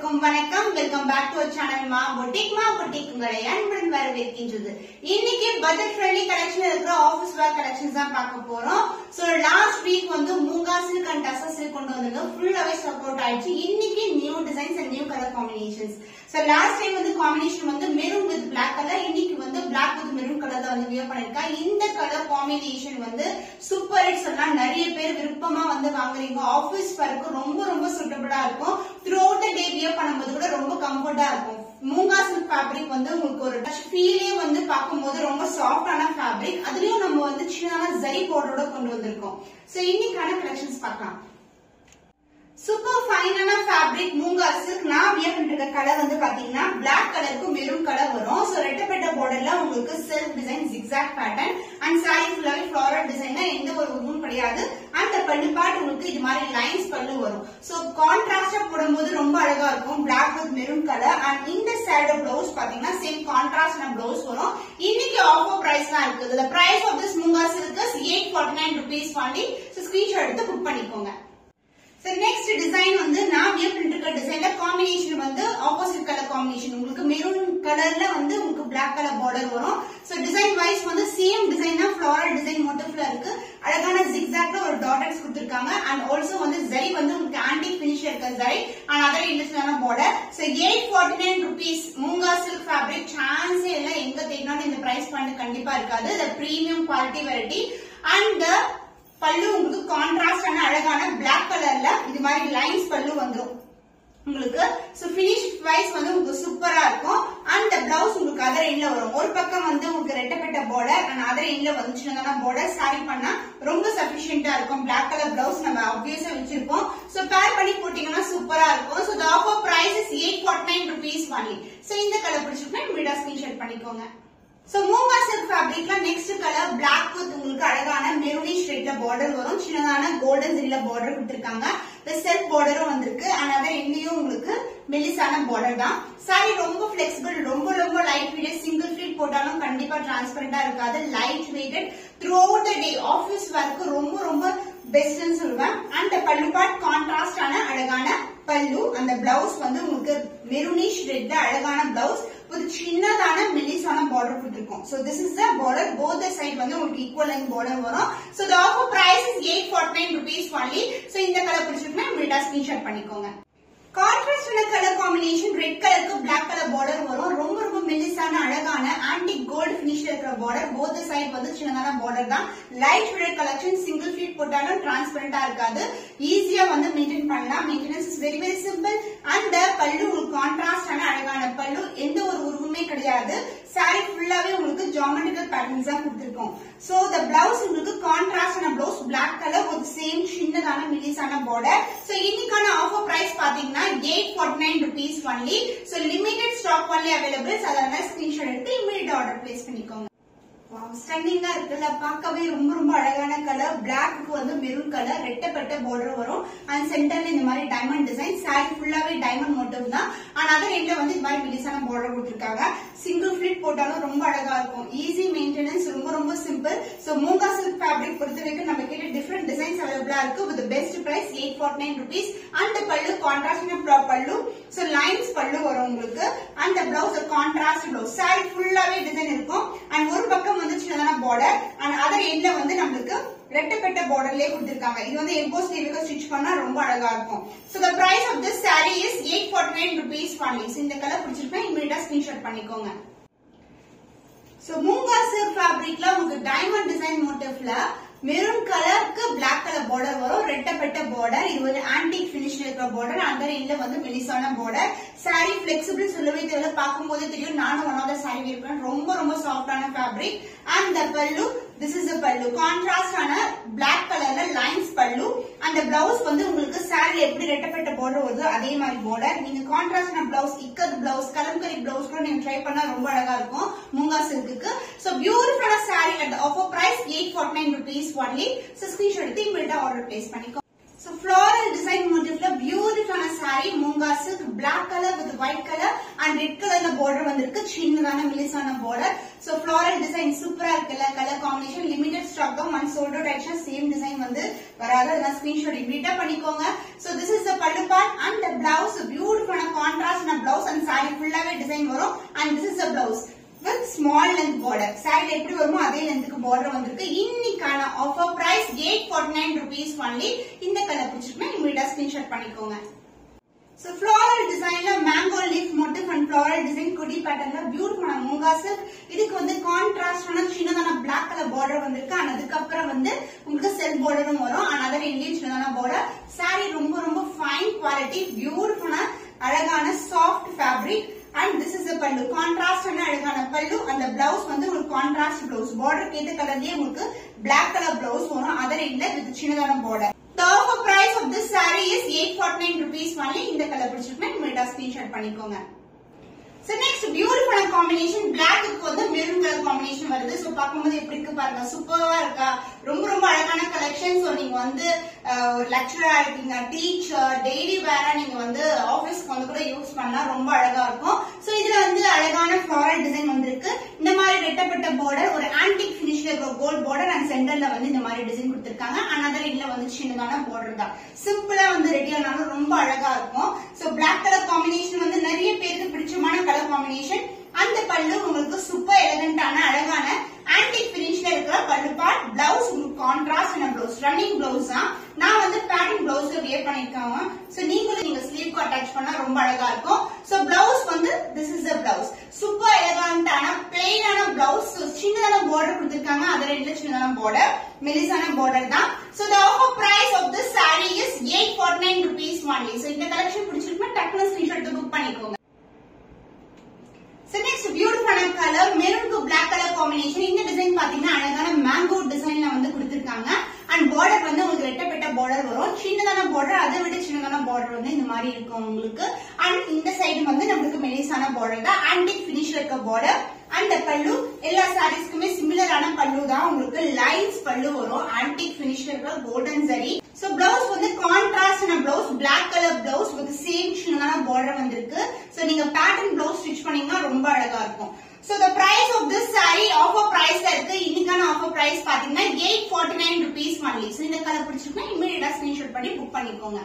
அனைவருக்கும் வணக்கம். Welcome back to channel மா பொட்டிக் உங்களை அன்புடன் வரவேற்கின்றது. இன்னைக்கு பட்ஜெட் ஃப்ரெண்ட்லி கலெக்ஷன் இருக்கிற ஆபீஸ் வேர் கலெக்ஷன்ஸ் தான் பார்க்க போறோம். சோ லாஸ்ட் வீக் வந்து moonga silk and tussar silk கொண்டு வந்திருந்தோம். ஃபுல்லாவே சப்போர்ட் ஆயிடுச்சு. இன்னைக்கு new designs and new colour combinations. So last time வந்து காம்பினேஷன் வந்து மெரூன் வித் பிளாக் கலர், இன்னைக்கு வந்து பிளாக் வித் மெரூன் கலர்ல வந்து வியர் பண்ணிருக்கேன். இந்த கலர் காம்பினேஷன் வந்து சூப்பர் ஹிட் சொல்லலாம். நிறைய பேர் விருப்பமா வந்து வாங்குறீங்க. ஆபீஸ் வேருக்கு ரொம்ப ரொம்ப சூட்டபிளா இருக்கும். Through out the day wear பண்ணும்போது கூட ரொம்ப கம்ஃபர்ட்டா இருக்கும். மூங்கா சில்க் ஃபேப்ரிக் வந்து உங்களுக்கு ஒரு டச் ஃபீலே வந்து பார்க்கும்போது ரொம்ப சாஃப்டான ஃபேப்ரிக். அதுலயும் நம்ம வந்து சின்னதான ஜரி பார்டரோட கொண்டு வந்திருக்கோம். சோ இன்னைக்கான கலெக்ஷன்ஸ் பார்க்கலாம். சூப்பர் ஃபைனான ஃபேப்ரிக் மூங்கா சில்க். நான் வியர் பண்ணிருக்க கலர் வந்து பாத்தீங்கன்னா பிளாக் கலருக்கு மெரூன் கலர் வரும். சோ ரெட்டப்பட்ட பார்டர்ல உங்களுக்கு self design zigzag pattern and sari ஃபுல்லாவே ஃப்ளாரல் டிசைன், எந்த ஒரு உருவும் கிடையாது. அந்த பல்லு பார்ட் உங்களுக்கு இது மாதிரி லைன்ஸ் பல்லு வரும். சோ கான்ட்ராஸ்டா போடும்போது ரொம்ப அழகா இருக்கும். Black with maroon colour. And இந்த சாரி பிளவுஸ் பாத்தீங்கன்னா சேம் கான்ட்ராஸ்டான பிளவுஸ் வரும். இன்னைக்கு ஆஃபர் பிரைஸ் தான் இருக்குது. The price of this moonga silk is 849 rupees only. So screenshot எடுத்து புக் பண்ணிக்கோங்க. நெக்ஸ்ட் டிசைன் வந்து நான் வியர் பண்ணிருக்க டிசைன்ல காம்பினேஷன் வந்து ஆப்போசிட் கலர் காம்பினேஷன். உங்களுக்கு மெரூன் கலர்ல வந்து உங்களுக்கு பிளாக் கலர் பார்டர் வரும். சோ டிசைன் வைஸ் வந்து சேம் டிசைன் தான், ஃப்ளாரல் டிசைன் மோட்டிவ்ல இருக்கு. அழகான ஜிக்ஸாக்ல ஒரு டாட்டர்ஸ் கொடுத்திருக்காங்க. அண்ட் ஆல்சோ வந்து ஜரி வந்து உங்களுக்கு ஆன்டிக் ஃபினிஷ் இருக்க ஜரி அண்ட் அதர் இன்ட்ரெஸ்டான border. So 849 rupees Moonga silk fabric. சான்ஸே இல்ல, எங்க தேடினாலும் இந்த பிரைஸ் பாயிண்ட் கண்டிப்பா இருக்காது. The premium quality variety. And பல்லு உங்களுக்கு கான்ட்ராஸ்டான அழகான பிளாக் கலர்ல இது மாதிரி லைன்ஸ் பல்லு வந்துடும் உங்களுக்கு. சோ பினிஷ் வைஸ் வந்து உங்களுக்கு சூப்பரா இருக்கும். அண்ட் பிளவுஸ் உங்களுக்கு அதர் எண்ட்ல வரும். ஒரு பக்கம் வந்து உங்களுக்கு ரெட்டப்பட்ட பார்டர் அண்ட் அதர் எண்ட்ல வந்து சின்னதான பார்டர். சாரி பண்ணா ரொம்ப சஃபிஷியன்டா இருக்கும். பிளாக் கலர் பிளவுஸ் நம்ம ஆப்வியஸா வச்சிருக்கோம். சோ பேர் பண்ணி போட்டீங்கன்னா சூப்பரா இருக்கும். So the offer price is 849 rupees only. So இந்த கலர் பிடிச்சிருக்கா வீடியோ ஸ்கிரீன்ஷாட் பண்ணிக்கோங்க. சோ மூங்கா சில்க் ஃபேப்ரிக்ல நெக்ஸ்ட் கலர் பிளாக் வித் உங்களுக்கு அழகான மெரூனிஷ் ரெட்ல பார்டர் வரும். சின்னதான கோல்டன் ஜரில பார்டர் கொடுத்திருக்காங்க. இந்த செல்ஃப் பார்டரும் வந்திருக்கு. அதனால இன்னையும் உங்களுக்கு மெல்லிசான பார்டர் தான். சாரி ரொம்ப பிளெக்சிபிள், ரொம்ப ரொம்ப லைட் வெயிட். சிங்கிள் ஃபிட் போட்டாலும் கண்டிப்பா டிரான்ஸ்பரண்டா இருக்காது. Light weighted throughout the day office வர்க்கு ரொம்ப ரொம்ப பெஸ்ட்னு சொல்லுவேன். அண்ட் பல்லு பார்ட் கான்ட்ராஸ்டான அழகான பல்லு. அந்த பிளவுஸ் வந்து உங்களுக்கு மெரூனிஷ் ரெட்ல அழகான பிளவுஸ் ஒரு சின்னதான மெல்லிசான பார்டர் கொடுத்திருக்கோம். So this is the border. Both the side வந்து உங்களுக்கு equal length border வரும். So the offer price is 849 rupees only. So இந்த கலர் பிடிச்சிருக்குன்னா வீடியோ ஸ்கிரீன்ஷாட் பண்ணிக்கோங்க. கான்ட்ராஸ்டான கலர் காம்பினேஷன் ரெட் கலருக்கு பிளாக் கலர் பார்டர் வரும். ரொம்ப ரொம்ப மெல்லிசான அழகான ஆன்டிக் கோல்டு பினிஷ்ல இருக்கிற பார்டர். போத் சைடு வந்து சின்னதான பார்டர் தான். Light weight collection. Single fit போட்டாலும் டிரான்ஸ்பரண்டா இருக்காது. ஈஸியா வந்து மெயின்டைன் பண்ணலாம். Maintenance is very very simple. அந்த பல்லு உங்களுக்கு கான்ட்ராஸ்டான அழகான பல்லு, எந்த ஒரு உருவமே கிடையாது. சாரி ஃபுல்லாவே உங்களுக்கு ஜியோமெட்ரிக்கல் பேட்டர்ன்ஸ் தான் கொடுத்திருக்கோம். சோ the blouse உங்களுக்கு கான்ட்ராஸ்டான blouse black கலர் ஒரு சேம் சின்னதான மெல்லிசான பார்டர். சோ இன்னைக்கான ஆஃபர் பிரைஸ் பாத்தீங்கன்னா 849 rupees only. So limited stock only available. அதனால ஸ்கிரீன்ஷாட் எடுத்து இமிடியேட் ஆர்டர் பிளேஸ் பண்ணிக்கோங்க. ஸ்டன்னிங்கா இருக்குல்ல, பார்க்கவே ரொம்ப ரொம்ப அழகான கலர். பிளாக்கு வந்து மெரூன் கலர், ரெட்டப்பட்ட பார்டர் வரும். அண்ட் சென்டர்ல இந்த மாதிரி டைமண்ட் டிசைன். சாரி ஃபுல்லாவே டைமண்ட் மோட்டிவ் தான். அண்ட் அதர் எண்ட்ல வந்து இந்த மாதிரி மெல்லிசான பார்டர் கொடுத்திருக்காங்க. சிங்கிள் ஃபிட் போட்டாலும் ரொம்ப அழகா இருக்கும். ஈஸி மெயின்டெனன்ஸ், ரொம்ப ரொம்ப simple. So moonga silk fabric பொறுத்த வரைக்கும் நம்ம கிட்ட டிஃபரெண்ட் டிசைன்ஸ் அவைலபிளா இருக்கு. With best price 849 rupees. And pallu கான்ட்ராஸ்டான பல்லு. சோ லைன்ஸ் பல்லு வரும் உங்களுக்கு. அந்த பிளவுஸ் கான்ட்ராஸ்ட் பிளவுஸ். சாரி ஃபுல்லாவே டிசைன் இருக்கும். அண்ட் ஒரு பக்கம் வந்து சின்னதான பார்டர் அண்ட் அதர் எண்ட்ல வந்து நம்மளுக்கு ரெட்டப்பட்ட பார்டர்லயே கொடுத்திருக்காங்க. இது வந்து எம்போஸ் டேபிள்ல ஸ்டிச் பண்ணா ரொம்ப அழகா இருக்கும். So the price of this saree is 849 rupees only. So இந்த கலர் பிடிச்சிருக்கா இமிடியேட்டா ஸ்கிரீன்ஷாட் பண்ணிக்கோங்க. சோ மூங்கா சில்க் ஃபேப்ரிக்ல உங்களுக்கு டைமண்ட் டிசைன் மோட்டிவ்ல மெரூன் கலருக்கு பிளாக் கலர் பார்டர் வரும். ரெட்டப்பட்ட பார்டர். இது வந்து ஆன்டிக் பினிஷ்ல இருக்கிற பார்டர். அந்த எண்ட்ல வந்து மெலிசான பார்டர். சாரி பிளெக்சிபிள் சொல்லவே தேவையில்ல, பார்க்கும் போதே தெரியும். நானும் one of the sari wear பண்ணேன். ரொம்ப ரொம்ப சாஃப்டான ஃபேப்ரிக். அண்ட் த பல்லு, திஸ் இஸ் த பல்லு. கான்ட்ராஸ்டான பிளாக் கலர்ல லைன்ஸ் பல்லு. அந்த பிளவுஸ் வந்து உங்களுக்கு சாரி எப்படி ரெட்டப்பட்ட பார்டர் வருதோ அதே மாதிரி பார்டர். நீங்க கான்ட்ராஸ்டான blouse, ikat blouse, Kalamkari blouse கூட நீங்க ட்ரை பண்ணா ரொம்ப அழகா இருக்கும் மூங்கா சில்க்கு. சோ பியூட்டிஃபுல்லான sari at offer price 849 rupees only. So screenshot எடுத்து இமிடியேட்டா ஆர்டர் பிளேஸ் பண்ணிக்கோ. So floral design motifல beautiful saree Moonga silk black color with white color and red colorல border வந்திருக்கு. சின்னதான மெல்லிசான border. So floral design சூப்பரா இருக்குல்ல. color combination limited stock தான். one sold out ஆயிடுச்சு. same design வந்து வராது. அதனால screenshot இமிடியேட்டா பண்ணிக்கோங்க. So this is the pallu part and the blouse beautiful contrast saree ஃபுல்லாவே டிசைன் வரும் and this is a blouse with small length border. saree எப்படி வருமோ அதே லெந்த்க்கு border வந்திருக்கு. இன்னைக்கான offer price 849 rupees only. இந்த கலர் பிடிச்சிருக்குன்னா இமிடியேட்டா ஸ்கிரீன்ஷாட் பண்ணிக்கோங்க. So floral designல mango leaf motif and floral design kudi patternல beautiful moonga silk. இதுக்கு வந்து கான்ட்ராஸ்டான சின்னதான black color border வந்திருக்கு. and அதுக்கு அப்புறம் வந்து உங்களுக்கு self borderம் வரும். another Indian சின்னதான border. saree ரொம்ப ரொம்ப fine quality beautiful அழகான soft fabric and this is a pallu. contrast ஆன அழகான pallu and the blouse வந்து உங்களுக்கு contrast blouse. border கேத்த கலர்லயே உங்களுக்கு black color blouse வரும். other endல with சின்னதான border. The offer price of this saree is 849 rupees only. இந்த colour பிடிச்சிருக்குன்னா இமிடியேட்டா screenshot பண்ணிக்கோங்க. So next beautiful combination black க்கு வந்து மெரூன் கலர் காம்பினேஷன் வருது. சோ பாக்கும்போது எப்படி இருக்கு பாருங்க, சூப்பரா இருக்கா, ரொம்ப ரொம்ப அழகான கலெக்ஷன். சோ நீங்க வந்து ஒரு லெக்சரரா இருக்கீங்க, டீச்சர், டெய்லி வேரா நீங்க வந்து ஆபீஸ்க்கு வந்து கூட யூஸ் பண்ணலாம், ரொம்ப அழகா இருக்கும். சோ இதுல வந்து அழகான floral டிசைன் வந்திருக்கு. இந்த மாதிரி வெட்டப்பட்ட border ஒரு ஆன்டிக் ஃபினிஷ்ல இருக்க கோல்ட் border and சென்டர்ல வந்து இந்த மாதிரி டிசைன் கொடுத்திருக்காங்க. another இதுல வந்து சின்னதான border தான். சிம்பிளா வந்து ரெடி ஆனாலும் ரொம்ப அழகா இருக்கும். சோ black கலர் காம்பினேஷன் வந்து நிறைய பேருக்கு பிடிச்சமான கலர் காம்பினேஷன். அந்த பல்லு உங்களுக்கு சூப்பர் எலிகண்டான அழகான ஆன்டிக் ஃபினிஷ்ல இருக்கிற பல்லு பார்ட். பிளவுஸ் உங்களுக்கு கான்ட்ராஸ்ட் ஆன பிளவுஸ், ரன்னிங் பிளவுஸ் தான். நான் வந்து பேட்டர்ன் பிளவுஸ்ல வியர் பண்ணிருக்காங்க. சோ நீங்க ஸ்லீவ்க்கு அட்டாச் பண்ணா ரொம்ப அழகா இருக்கும். சோ பிளவுஸ் வந்து this is the blouse. Super எலிகண்டான பிளெயினான பிளவுஸ், சின்னதான border கொடுத்திருக்காங்க. அதர ரெண்டு சின்னதான border, மெலிசான border தான். So the offer price of this saree is 849 rupees only. So இந்த கலெக்ஷன் பிடிச்சிருக்குன்னா டக்குனு ஸ்கிரீன்ஷாட் புக் பண்ணிக்கோங்க. So next beautiful color maroon to black color combination. இந்த டிசைன் பாத்தீங்கன்னா அழகான மேங்கோ டிசைன்ல வந்து கொடுத்திருக்காங்க. and border வந்து உங்களுக்கு ரெட்டப்பட்ட border வரும். சின்னதான border, அதை விட சின்னதான border வந்து இந்த மாதிரி இருக்கும் உங்களுக்கு. and இந்த சைடு வந்து நமக்கு மெலிசான border தான். antique finish இருக்க border and the pallu எல்லா சாரீஸ்க்குமே சிமிலரான பல்லு தான். உங்களுக்கு லைன்ஸ் பல்லு வரும். antique finish இருக்க golden zari. So blouse வந்து கான்ட்ராஸ்ட் ஆன blouse, black color blouse with same சின்னதான border வந்திருக்கு. So நீங்க pattern blouse ஸ்டிட்ச் பண்ணீங்கன்னா ரொம்ப அழகா இருக்கும். So the price of this saree offer price ல இருக்கு. இன்னைக்கான offer price பாத்தீங்கன்னா 849 rupees only. So இந்த கலர் பிடிச்சிருக்குன்னா இமிடியேட்டா ஸ்கிரீன்ஷாட் பண்ணி புக் பண்ணிக்கோங்க.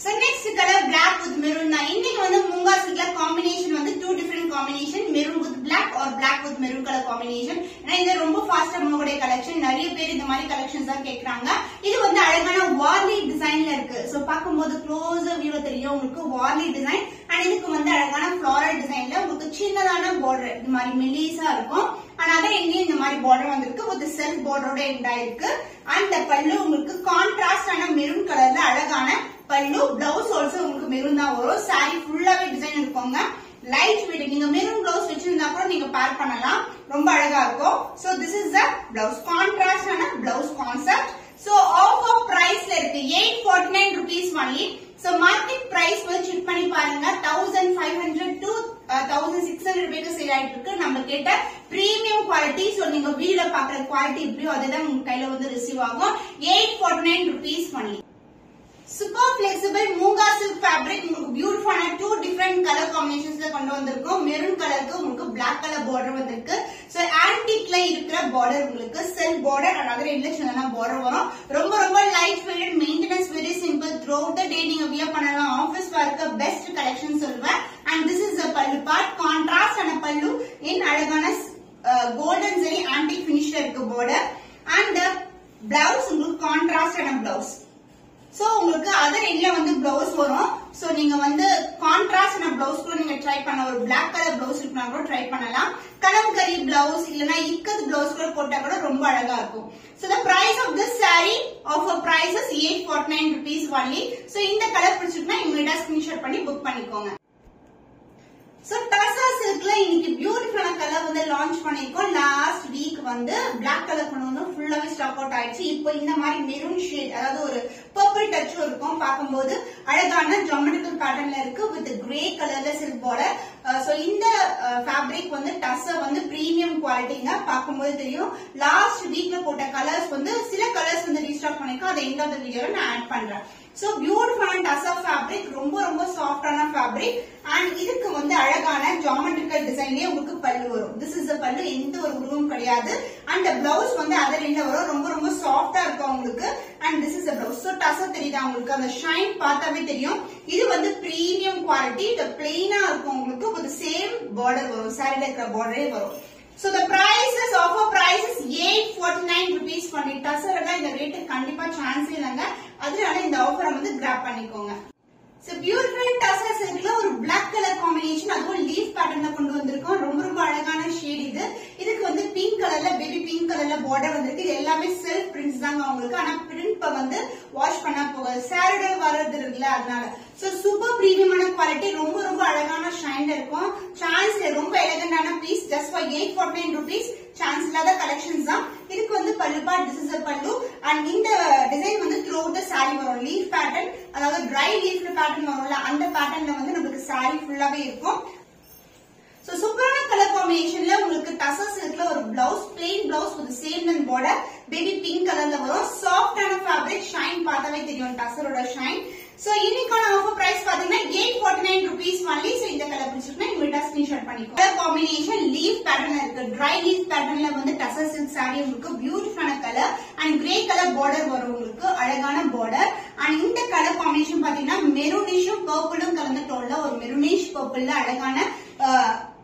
So next color black with maroon தான். இன்னைக்கு வந்து மூங்கா சில்க்ல காம்பினேஷன் வந்து 2 different combination, maroon with black or black with maroon color combination. ஏன்னா இது ரொம்ப ஃபாஸ்டா மூவக்கூடிய கலெக்ஷன். நிறைய பேர் இந்த மாதிரி கலெக்ஷன்ஸ் தான் கேக்குறாங்க. இது வந்து அழகான வார்லி டிசைன்ல இருக்கு. சோ பாக்கும்போது க்ளோஸா வியூல தெரியும் உங்களுக்கு வார்லி டிசைன். and இதுக்கு வந்து அழகான floral டிசைன்ல உங்களுக்கு சின்னதான border இந்த மாதிரி மெலிசா இருக்கும். and அதே எங்கேயும் இந்த மாதிரி border வந்திருக்கு with self border ஓட எண்ட் ஆயிருக்கு. and the பல்லு உங்களுக்கு கான்ட்ராஸ்ட் ஆன மெரூன் கலர்ல அழகான பல்லு. பிளவுஸ் ஆல்சோ உங்களுக்கு மெரூன் தான் வரும். saree ஃபுல்லாவே டிசைன் இருக்குங்க. Light weight. நீங்க மெரூன் பிளவுஸ் வச்சிருந்தா கூட நீங்க பேர் பண்ணலாம், ரொம்ப அழகா இருக்கும். So this is the blouse, contrast ஆன பிளவுஸ் கான்செப்ட். சோ ஆஃபர் பிரைஸ்ல இருக்கு 849 rupees only. So market price வந்து செக் பண்ணி பாருங்க. 1500 to 1600 ரூபாய்க்கு சேல் ஆயிட்டு இருக்கு. நம்ம கேட்ட பிரீமியம் குவாலிட்டி. சோ நீங்க வீடியோல பாக்குற குவாலிட்டி எப்படியோ அதுதான் உங்க கையில வந்து ரிசீவ் ஆகும். 849 rupees only. Super flexible moonga silk fabric. உங்களுக்கு பியூட்டிஃபுல்லான 2 different color combinationsல கொண்டு வந்திருக்கோம். மெரூன் கலருக்கு உங்களுக்கு black color border வந்திருக்கு. சோ ஆன்டிக்ல இருக்கிற border உங்களுக்கு self border and other endல சின்னதான border வரும். ரொம்ப ரொம்ப light weight, maintenance very simple. throughout the day நீங்க வியர் பண்ணலாம். ஆபீஸ் வேர்க்கு பெஸ்ட் கலெக்ஷன் சொல்வேன். and this is the pallu part, contrast ஆன pallu in அழகான golden zari antique finishல இருக்க border and the blouse உங்களுக்கு கான்ட்ராஸ்ட் ஆன blouse. சோ உங்களுக்கு other எண்ட்ல வந்து பிளவுஸ் வரும். சோ நீங்க வந்து கான்ட்ராஸ்ட் ஆன பிளவுஸ் கூட நீங்க ட்ரை பண்ண, ஒரு பிளாக் கலர் பிளவுஸ் இருக்குனா கூட ட்ரை பண்ணலாம். கலம்கரி பிளவுஸ் இல்லனா இக்கத் பிளவுஸ் கூட போட்டா கூட ரொம்ப அழகா இருக்கும். So the price of this saree offer price is 849 rupees only. So இந்த கலர் பிடிச்சிருந்தா இமிடியேட்டா ஸ்கிரீன்ஷாட் பண்ணி புக் பண்ணிக்கோங்க. So Tassa silkல இன்னைக்கு பியூட்டிஃபுல்லான கலர் வந்து லான்ச் பண்ணிருக்கோம். லாஸ்ட் வீக் வந்து black கலர் கொண்டு வந்து ஃபுல்லாவே ஸ்டாக் அவுட் ஆயிடுச்சு. இப்போ இந்த மாதிரி மெரூன் ஷேட், அதாவது ஒரு பர்பிள் டச் இருக்கும். பாக்கும்போது அழகான ஜியோமெட்ரிக்கல் பேட்டர்ன்ல இருக்கு வித் கிரே கலர்ல சில்க் பார்டர். சோ இந்த ஃபேப்ரிக் வந்து Tassa வந்து பிரீமியம் குவாலிட்டிங்க. பாக்கும்போது தெரியும். லாஸ்ட் வீக்ல போட்ட கலர்ஸ் வந்து சில கலர்ஸ் வந்து ரீஸ்டாக் பண்ணிருக்கோம். அதை எண்ட் ஆஃப் தி வீடியோல நான் ஆட் பண்றேன். சோ பியூட்டிஃபுல்லான Tassa ஃபேப்ரிக், ரொம்ப ரொம்ப சாஃப்டான ஃபேப்ரிக். அண்ட் இதுக்கு வந்து அழகான ஜியோமெட்ரிக்கல் ஜியோமெட்ரிக்கல் டிசைன்லயே உங்களுக்கு பல்லு வரும். திஸ் இஸ் த பல்லு, எந்த ஒரு உருவம் கிடையாது. அண்ட் பிளவுஸ் வந்து அதர் எண்ட்ல வரும், ரொம்ப ரொம்ப சாஃப்டா இருக்கும் உங்களுக்கு. And this is the blouse. So tussar தெரியுதா உங்களுக்கு, அந்த ஷைன் பார்த்தாவே தெரியும். இது வந்து பிரீமியம் குவாலிட்டி, இது பிளெயினா இருக்கும் உங்களுக்கு. வித் சேம் பார்டர் வரும், சாரில இருக்கிற பார்டரே வரும். So the price is offer price is 849 rupees only. Tussar எல்லாம் இந்த ரேட் கண்டிப்பா சான்ஸ் இல்லங்க, அதனால இந்த ஆஃபரை வந்து கிராப் பண்ணிக்கோங்க. So beautiful tussar silkல ஒரு black color combination, அதுவும் leaf patternல கொண்டு வந்திருக்கோம். ரொம்ப ரொம்ப அழகான ஷேட் இது. இதுக்கு வந்து பிங்க் கலர்ல, பேபி பிங்க் கலர்ல பார்டர் வந்திருக்கு. இது எல்லாமே செல்ஃப் பிரிண்ட்ஸ் தாங்க உங்களுக்கு. ஆனா பிரிண்ட் வந்து வாஷ் பண்ணா போகாது, சாரியோட வரது இருக்குல்ல, அதனால. சோ சூப்பர் பிரீமியமான குவாலிட்டி, ரொம்ப ரொம்ப அழகான ஷைன்ல இருக்கும். சான்ஸ் ரொம்ப எலகண்டான piece, just for 849 rupees. Chance இல்லாத கலெக்ஷன்ஸ் தான். இதுக்கு வந்து பல்லு பார்ட், திஸ் இஸ் பல்லு. அண்ட் இந்த டிசைன் வந்து த்ரூ அவுட் த சாரி வரும். லீஃப் பேட்டர்ன், அதாவது ட்ரை லீஃப் பேட்டர்ன் வரும்ல, அந்த பேட்டர்ன்ல வந்து நமக்கு சாரி ஃபுல்லாவே இருக்கும். சோ சூப்பரான கலர் காம்பினேஷன்ல உங்களுக்கு டசர் சில்க்ல ஒரு blouse, plain blouse with same and border, baby pink கலர்ல வரும். சாஃப்டான ஃபேப்ரிக், ஷைன் பார்த்தாவே தெரியும் டசரோட ஷைன். சோ இன்னைக்கான ஆஃபர் பிரைஸ் பாத்தீங்கன்னா 849 rupees only. சோ இந்த கலர் பிடிச்சிருக்குன்னா இமிடியா ஸ்கிரீன்ஷாட் பண்ணிக்கோ. கலர் காம்பினேஷன் லீஃப் பேட்டர்ன்ல இருக்கு, ட்ரை லீஃப் பேட்டர்ன்ல வந்து டசர் சில்க் சாரி உங்களுக்கு பியூட்டிஃபுல்லான colour. And grey colour border வரும் உங்களுக்கு, அழகான பார்டர். அண்ட் இந்த கலர் காம்பினேஷன் பாத்தீங்கன்னா மெரூனிஷும் பர்பிளும் கலந்த டோன்ல ஒரு மெரூனிஷ் பர்பிள்ல அழகான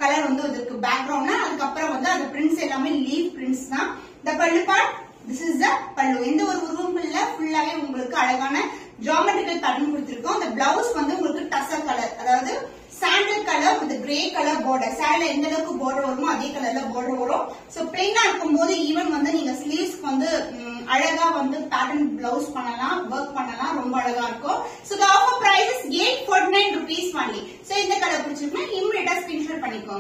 கலர் வந்து இருக்கு பேக்ரவுண்ட்ல. அதுக்கப்புறம் வந்து அந்த பிரிண்ட்ஸ் எல்லாமே லீஃப் பிரிண்ட்ஸ் தான். இந்த பல்லு பார்ட், திஸ் இஸ் த பல்லு. எந்த ஒரு உருவம் இல்ல, ஃபுல்லாவே உங்களுக்கு அழகான ஜியோமெட்ரிக்கல் பேட்டர்ன் கொடுத்திருக்கோம். இந்த பிளவுஸ் வந்து உங்களுக்கு டசர் கலர், அதாவது sandal colour with grey colour border. சாரில எந்த அளவுக்கு பார்டர் வருமோ அதே கலர்ல பார்டர் வரும். சோ பிளெயினா இருக்கும் போது ஈவன் வந்து நீங்க ஸ்லீவ்ஸ்க்கு வந்து அழகா வந்து பேட்டர்ன் பிளவுஸ் பண்ணலாம், ஒர்க் பண்ணலாம், ரொம்ப அழகா இருக்கும். So the offer price is 849 rupees only. So இந்த கலர் பிடிச்சிருக்குன்னா இமிடியேட்டா ஸ்கிரீன்ஷாட் பண்ணிக்கோங்க.